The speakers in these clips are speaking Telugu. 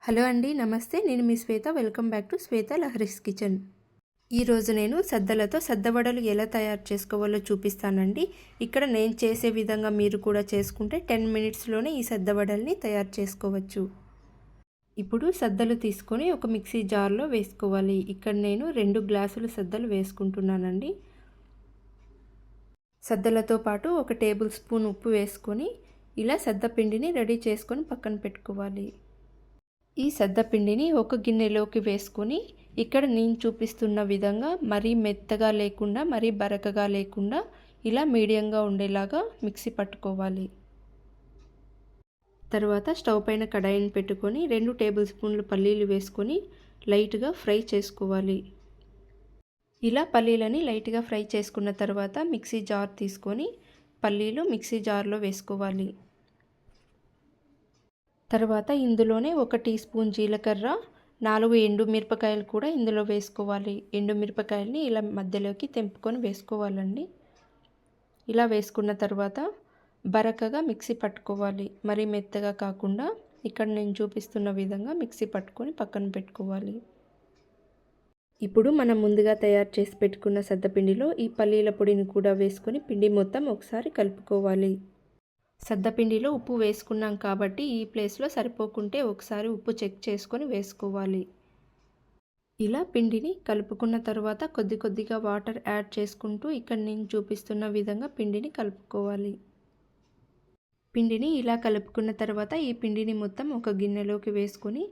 హలో అండి, నమస్తే. నేను మీ Shweta. Welcome back to Shweta Lahari's Kitchen. ఈరోజు నేను సద్దలతో సద్దవడలు ఎలా తయారు చేసుకోవాలో చూపిస్తానండి. ఇక్కడ నేను చేసే విధంగా మీరు కూడా చేసుకుంటే 10 మినిట్స్లోనే ఈ సద్దవడల్ని తయారు చేసుకోవచ్చు. ఇప్పుడు సద్దలు తీసుకొని ఒక మిక్సీ జార్లో వేసుకోవాలి. ఇక్కడ నేను 2 గ్లాసులు సద్దలు వేసుకుంటున్నానండి. సద్దలతో పాటు 1 టేబుల్ స్పూన్ ఉప్పు వేసుకొని ఇలా సద్దపిండిని రెడీ చేసుకొని పక్కన పెట్టుకోవాలి. ఈ సద్దపిండిని ఒక గిన్నెలోకి వేసుకొని ఇక్కడ నేను చూపిస్తున్న విధంగా మరీ మెత్తగా లేకుండా మరీ బరకగా లేకుండా ఇలా మీడియంగా ఉండేలాగా మిక్సీ పట్టుకోవాలి. తర్వాత స్టవ్ పైన కడాయిని పెట్టుకొని 2 టేబుల్ స్పూన్లు పల్లీలు వేసుకొని లైట్గా ఫ్రై చేసుకోవాలి. ఇలా పల్లీలని లైట్గా ఫ్రై చేసుకున్న తర్వాత మిక్సీ జార్ తీసుకొని పల్లీలు మిక్సీ జార్లో వేసుకోవాలి. తర్వాత ఇందులోనే 1 టీ స్పూన్ జీలకర్ర, 4 ఎండుమిరపకాయలు కూడా ఇందులో వేసుకోవాలి. ఎండుమిరపకాయలని ఇలా మధ్యలోకి తెంపుకొని వేసుకోవాలండి. ఇలా వేసుకున్న తర్వాత బరకగా మిక్సీ పట్టుకోవాలి. మరీ మెత్తగా కాకుండా ఇక్కడ నేను చూపిస్తున్న విధంగా మిక్సీ పట్టుకొని పక్కన పెట్టుకోవాలి. ఇప్పుడు మనం ముందుగా తయారు చేసి పెట్టుకున్న సద్దపిండిలో ఈ పల్లీల పొడిని కూడా వేసుకొని పిండి మొత్తం ఒకసారి కలుపుకోవాలి. సద్దపిండిలో ఉప్పు వేసుకున్నాం కాబట్టి ఈ ప్లేస్లో సరిపోకుంటే ఒకసారి ఉప్పు చెక్ చేసుకొని వేసుకోవాలి. ఇలా పిండిని కలుపుకున్న తర్వాత కొద్ది కొద్దిగా వాటర్ యాడ్ చేసుకుంటూ ఇక్కడ నేను చూపిస్తున్న విధంగా పిండిని కలుపుకోవాలి. పిండిని ఇలా కలుపుకున్న తర్వాత ఈ పిండిని మొత్తం ఒక గిన్నెలోకి వేసుకొని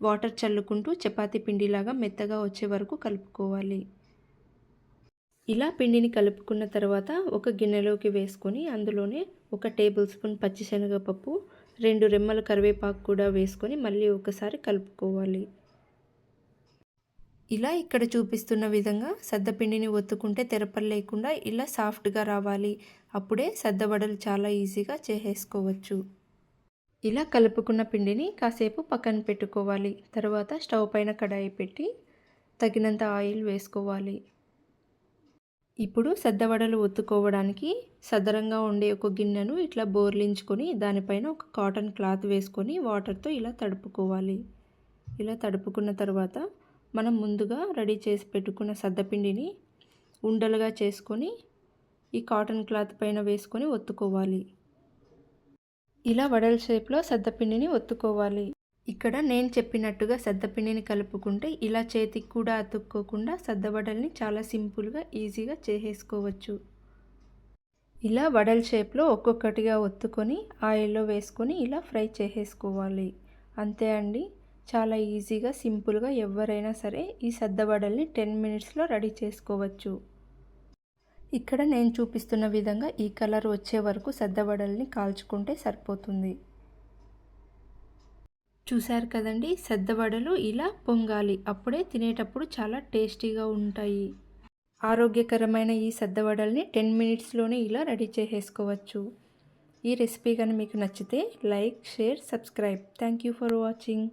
వాటర్ చల్లుకుంటూ చపాతీ పిండిలాగా మెత్తగా వచ్చే వరకు కలుపుకోవాలి. ఇలా పిండిని కలుపుకున్న తర్వాత ఒక గిన్నెలోకి వేసుకొని అందులోనే 1 టేబుల్ స్పూన్ పచ్చిశనగపప్పు, 2 రెమ్మల కరివేపాకు కూడా వేసుకొని మళ్ళీ ఒకసారి కలుపుకోవాలి. ఇలా ఇక్కడ చూపిస్తున్న విధంగా సద్దపిండిని ఒత్తుకుంటే తెరపలు లేకుండా ఇలా సాఫ్ట్గా రావాలి. అప్పుడే సద్దవడలు చాలా ఈజీగా చేసేసుకోవచ్చు. ఇలా కలుపుకున్న పిండిని కాసేపు పక్కన పెట్టుకోవాలి. తర్వాత స్టవ్ పైన కడాయి పెట్టి తగినంత ఆయిల్ వేసుకోవాలి. ఇప్పుడు సద్దవడలు ఒత్తుకోవడానికి సదరంగా ఉండే ఒక గిన్నెను ఇట్లా బోర్లించుకొని దానిపైన ఒక కాటన్ క్లాత్ వేసుకొని వాటర్తో ఇలా తడుపుకోవాలి. ఇలా తడుపుకున్న తర్వాత మనం ముందుగా రెడీ చేసి పెట్టుకున్న సద్దపిండిని ఉండలుగా చేసుకొని ఈ కాటన్ క్లాత్ పైన వేసుకొని ఒత్తుకోవాలి. ఇలా వడల షేప్లో సద్దపిండిని ఒత్తుకోవాలి. ఇక్కడ నేను చెప్పినట్టుగా సద్దపిండిని కలుపుకుంటే ఇలా చేతికి కూడా అతుక్కోకుండా సద్దవడల్ని చాలా సింపుల్గా ఈజీగా చేసేసుకోవచ్చు. ఇలా వడల షేప్లో ఒక్కొక్కటిగా ఒత్తుకొని ఆయిల్లో వేసుకొని ఇలా ఫ్రై చేసేసుకోవాలి. అంతే అండి, చాలా ఈజీగా సింపుల్గా ఎవరైనా సరే ఈ సద్దవడల్ని 10 మినిట్స్లో రెడీ చేసుకోవచ్చు. ఇక్కడ నేను చూపిస్తున్న విధంగా ఈ కలర్ వచ్చే వరకు సద్దవడల్ని కాల్చుకుంటే సరిపోతుంది. చూశారు కదండి, సద్దవడలు ఇలా పొంగాలి. అప్పుడే తినేటప్పుడు చాలా టేస్టీగా ఉంటాయి. ఆరోగ్యకరమైన ఈ సద్దవడల్ని 10 మినిట్స్లోనే ఇలా రెడీ చేసేసుకోవచ్చు. ఈ రెసిపీ కానీ మీకు నచ్చితే like, share, subscribe. Thank you for watching.